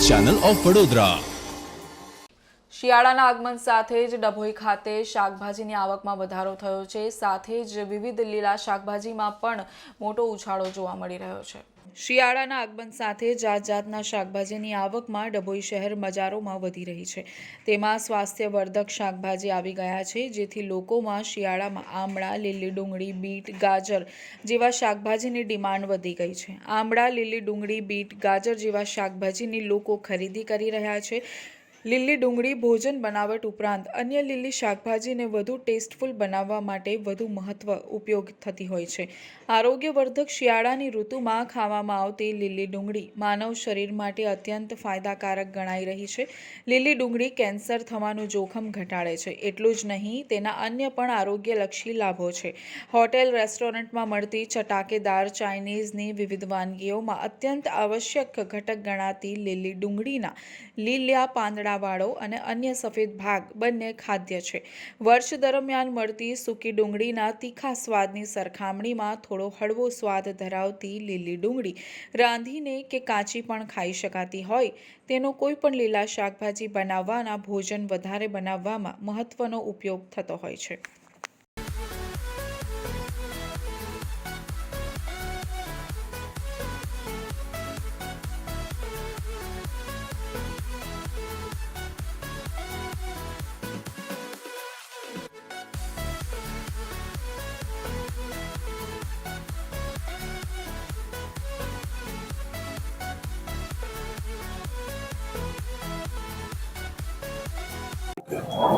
Channel of Vadodara. શિયાળાના આગમન સાથે જ ડભોઈ ખાતે શાકભાજીની આવકમાં વધારો થયો છે। સાથે જ વિવિધ લીલા શાકભાજીમાં પણ મોટો ઉછાળો જોવા મળી રહ્યો છે। શિયાળાના આગમન સાથે જાતના શાકભાજીની આવકમાં ડભોઈ શહેર બજારોમાં વધી રહી છે। તેમાં સ્વાસ્થ્યવર્ધક શાકભાજી આવી ગયા છે, જેથી લોકોમાં શિયાળામાં આમળા, લીલી ડુંગળી, બીટ, ગાજર જેવા શાકભાજીની ડિમાન્ડ વધી ગઈ છે। આમળા, લીલી ડુંગળી, બીટ, ગાજર જેવા શાકભાજીની લોકો ખરીદી કરી રહ્યા છે। લીલી ડુંગળી ભોજન બનાવટ ઉપરાંત અન્ય લીલી શાકભાજીને વધુ ટેસ્ટફુલ બનાવવા માટે વધુ મહત્વ ઉપયોગ થતી હોય છે। આરોગ્યવર્ધક શિયાળાની ઋતુમાં ખાવામાં આવતી લીલી ડુંગળી માનવ શરીર માટે અત્યંત ફાયદાકારક ગણાઈ રહી છે। લીલી ડુંગળી કેન્સર થવાનું જોખમ ઘટાડે છે। એટલું જ નહીં, તેના અન્ય પણ આરોગ્યલક્ષી લાભો છે। હોટેલ રેસ્ટોરન્ટમાં મળતી ચટાકેદાર ચાઇનીઝની વિવિધ વાનગીઓમાં અત્યંત આવશ્યક ઘટક ગણાતી લીલી ડુંગળીના લીલા પાંદડાવાળો અને અન્ય સફેદ ભાગ બંને ખાદ્ય છે। વર્ષ દરમિયાન મળતી સૂકી ડુંગળીના તીખા સ્વાદની સરખામણીમાં થોડો હળવો સ્વાદ ધરાવતી લીલી ડુંગળી રાંધીને કે કાચી પણ ખાઈ શકાતી હોય તેનો કોઈ પણ લીલા શાકભાજી બનાવવાના ભોજન વધારે બનાવવામાં મહત્વનો ઉપયોગ થતો હોય છે।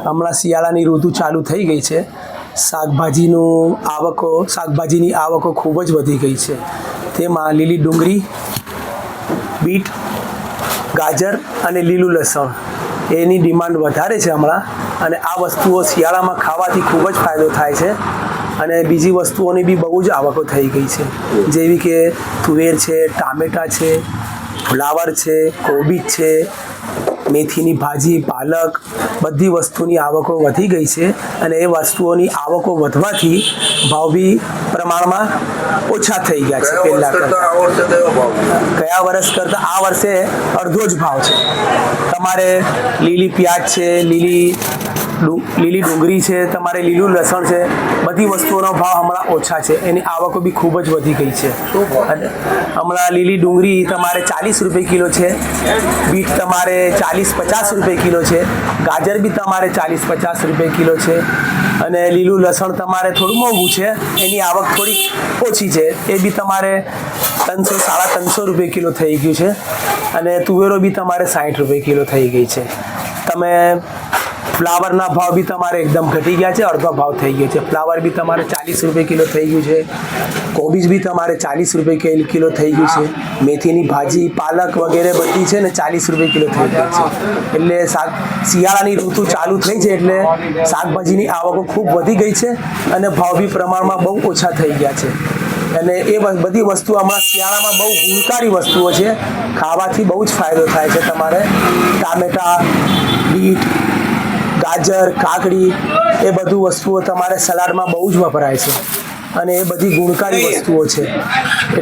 હમણાં શિયાળાની ઋતુ ચાલુ થઈ ગઈ છે। શાકભાજીની આવકો ખૂબ જ વધી ગઈ છે। તેમાં લીલી ડુંગળી, બીટ, ગાજર અને લીલું લસણ એની ડિમાન્ડ વધારે છે હમણાં। અને આ વસ્તુઓ શિયાળામાં ખાવાથી ખૂબ જ ફાયદો થાય છે। અને બીજી વસ્તુઓની બી બહુ જ આવકો થઈ ગઈ છે, જેવી કે તુવેર છે, ટામેટાં છે, ફ્લાવર છે, કોબીજ છે, મેથીની ભાજી, પાલક, બધી વસ્તુની આવકો વધી ગઈ છે। અને એ વસ્તુઓની આવકો વધવાથી ભાવ બી પ્રમાણમાં ઓછા થઈ ગયા છે પહેલાં કરતાં। ગયા વર્ષ કરતાં આ વર્ષે અડધો જ ભાવ છે। તમારે લીલી પ્યાજ છે, લીલી ડુંગળી છે, તમારે લીલું લસણ છે, બધી વસ્તુઓનો ભાવ હમણાં ઓછા છે। એની આવકો બી ખૂબ જ વધી ગઈ છે। અને હમણાં લીલી ડુંગળી તમારે 40 રૂપિયા કિલો છે, બીટ તમારે 40-50 રૂપિયા કિલો છે, ગાજર બી તમારે 40-50 રૂપિયા કિલો છે, અને લીલું લસણ તમારે થોડું મોંઘું છે, એની આવક થોડી ઓછી છે, એ બી તમારે 300-350 રૂપિયા કિલો થઈ ગયું છે। અને તુવેરો બી તમારે 60 રૂપિયા કિલો થઈ ગઈ છે। તમે ફ્લાવરના ભાવ બી તમારે એકદમ ઘટી ગયા છે, અડધો ભાવ થઈ ગયો છે। ફ્લાવર બી તમારે 40 રૂપિયા કિલો થઈ ગયું છે, કોબીજ બી તમારે 40 રૂપિયા કિલો થઈ ગયું છે, મેથીની ભાજી, પાલક વગેરે બધી છે ને 40 રૂપિયા કિલો થઈ ગઈ છે। એટલે શિયાળાની ઋતુ ચાલુ થઈ છે એટલે શાકભાજીની આવકો ખૂબ વધી ગઈ છે અને ભાવ બી પ્રમાણમાં બહુ ઓછા થઈ ગયા છે। અને એ બધી વસ્તુ હમણાં શિયાળામાં બહુ ગુણકારી વસ્તુઓ છે, ખાવાથી બહુ જ ફાયદો થાય છે। તમારે ટામેટાં, બીટ, ગાજર, કાકડી એ બધું વસ્તુઓ તમારે સલાડમાં બહુ જ વપરાય છે અને એ બધી ગુણકારી વસ્તુઓ છે।